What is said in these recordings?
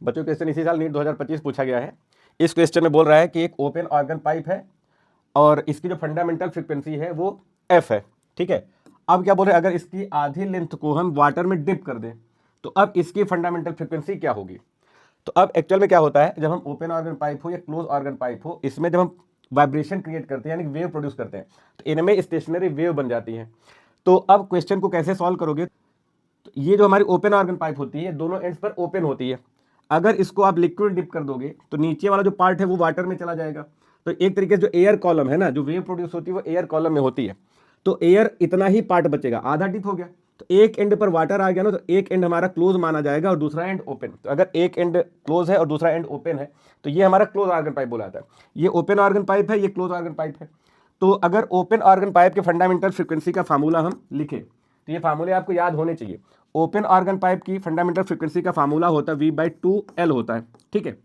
बच्चों क्वेश्चन इसी साल नीट 2025 पूछा गया है। इस क्वेश्चन में बोल रहा है कि एक ओपन ऑर्गन पाइप है और इसकी जो फंडामेंटल फ्रीक्वेंसी है वो एफ है, ठीक है। अब क्या बोल रहे हैं, अगर इसकी आधी लेंथ को हम वाटर में डिप कर दें तो अब इसकी फंडामेंटल फ्रीक्वेंसी क्या होगी। तो अब एक्चुअल में क्या होता है, जब हम ओपन ऑर्गन पाइप हो या क्लोज ऑर्गन पाइप हो, इसमें जब हम वाइब्रेशन क्रिएट करते हैं यानी वेव प्रोड्यूस करते हैं तो इनमें स्टेशनरी वेव बन जाती है। तो अब क्वेश्चन को कैसे सॉल्व करोगे, तो ये जो हमारी ओपन ऑर्गन पाइप होती है दोनों एंड्स पर ओपन होती है। अगर इसको आप लिक्विड डिप कर दोगे तो नीचे वाला जो पार्ट है वो वाटर में चला जाएगा। तो एक तरीके से जो एयर कॉलम है ना, जो वेव प्रोड्यूस होती है वो एयर कॉलम में होती है। तो एयर इतना ही पार्ट बचेगा, आधा डिप हो गया तो एक एंड पर वाटर आ गया ना, तो एक एंड हमारा क्लोज माना जाएगा और दूसरा एंड ओपन। तो अगर एक एंड क्लोज है और दूसरा एंड ओपन है तो ये हमारा क्लोज ऑर्गन पाइप बोला जाता है। ये ओपन ऑर्गन पाइप है, ये क्लोज ऑर्गन पाइप है। तो अगर ओपन ऑर्गन पाइप के फंडामेंटल फ्रीक्वेंसी का फार्मूला हम लिखें तो ये फार्मूले आपको याद होने चाहिए। ओपन ऑर्गन पाइप की फंडामेंटल फ्रीक्वेंसी का फार्मूला होता है V/2L होता है, ठीक है।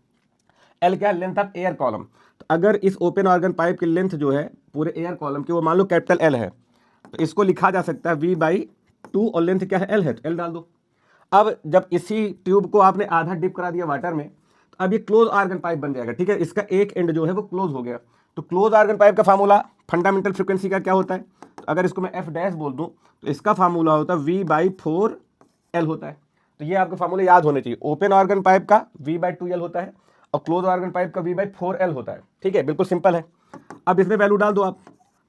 L क्या है, लेंथ ऑफ एयर कॉलम। तो अगर इस ओपन ऑर्गन पाइप की लेंथ जो है पूरे एयर कॉलम की वो मान लो कैपिटल L है तो इसको लिखा जा सकता है V/2 और लेंथ क्या है L है तो L डाल दो। अब जब इसी ट्यूब को आपने आधा डिप करा दिया वाटर में तो अब ये क्लोज ऑर्गन पाइप बन जाएगा, ठीक है। इसका एक एंड जो है वो क्लोज हो गया। तो क्लोज ऑर्गन पाइप का फार्मूला फंडामेंटल फ्रीक्वेंसी का क्या होता है, तो अगर इसको मैं F' बोल दूं तो इसका फार्मूला होता है V/4L होता है। तो ये आपके फार्मूले याद होने चाहिए। ओपन ऑर्गन पाइप का V/2L होता है और क्लोज ऑर्गन पाइप का V/4L होता है, ठीक है, बिल्कुल सिंपल है। अब इसमें वैल्यू डाल दो आप।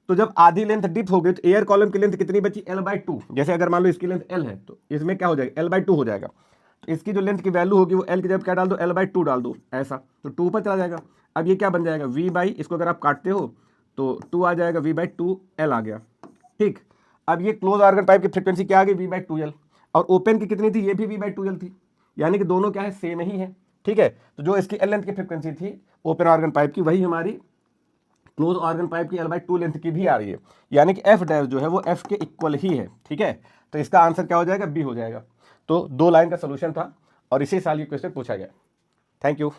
तो जब आधी लेंथ डिप हो गई तो एयर कॉलम की लेंथ कितनी बची, L/2। जैसे अगर मान लो इसकी लेंथ L है तो इसमें क्या हो जाएगा, L/2 हो जाएगा। तो इसकी जो लेंथ की वैल्यू होगी वो L की जब क्या डाल दो, L/2 डाल दो, ऐसा तो 2 पर चला जाएगा। अब ये क्या बन जाएगा, इसको अगर आप काटते हो तो 2 आ जाएगा, V/2L आ गया, ठीक। अब ये क्लोज ऑर्गन पाइप की फ्रीक्वेंसी क्या आ गई, V/2L। और ओपन की कितनी थी, ये भी V/2L थी, यानी कि दोनों क्या है, सेम ही है, ठीक है। तो जो इसकी L लेंथ की फ्रीक्वेंसी थी ओपन ऑर्गन पाइप की वही हमारी क्लोज ऑर्गन पाइप की L/2 लेंथ की भी आ रही है, यानी कि F' जो है वो F के इक्वल ही है, ठीक है। तो इसका आंसर क्या हो जाएगा, B हो जाएगा। तो 2 लाइन का सोल्यूशन था और इसी साल ये क्वेश्चन पूछा गया। Thank you.